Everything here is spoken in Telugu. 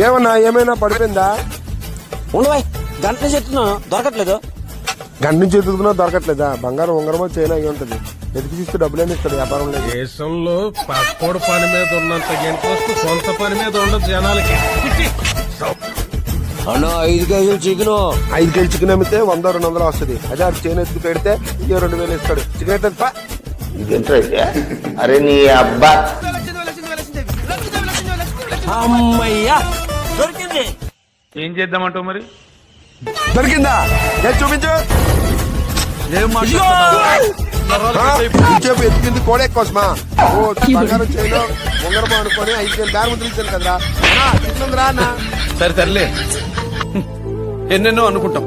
ఏమన్నా ఏమైనా పడిపోయిందా? ఉండవా గంట నుంచి చెప్తున్నాను దొరకట్లేదు. గంట నుంచి ఎదుగుతున్నా దొరకట్లేదా? బంగారం ఉంగరమో చైనా అయి ఉంటుంది. ఎదుగు చూస్తే డబ్బులేమి ఇస్తాడు వ్యాపారం లేదు. దేశంలో పక్కోడు పని మీద ఉన్నంత ఇంట్రెస్ట్ సొంత పని మీద ఉండదు జనాలకి. అన్న 5 కేజీలు చికెన్. 5 కేజీ చికెన్ అమ్మితే 100-200 వస్తుంది. అదే అది చైనా ఎత్తుకు పెడితే ఇంకో 2000 ఇస్తాడు. చికెన్ అయితే అరే నీ అబ్బా అమ్మయ్యా దొరికింది. ఏం చేద్దామంటావు మరి? దొరికిందా? చూపించు. చెప్పు ఎత్తుకింది కోడే కోసమా? ఓ బంగారం చైనా ఉంగరమో అనుకొని 5 కేజీ బ్యాగ్ ముద్ర ఇచ్చాను కదరా. చికెన్ రా అన్న. సరే తరలే, ఎన్నెన్నో అనుకుంటాం.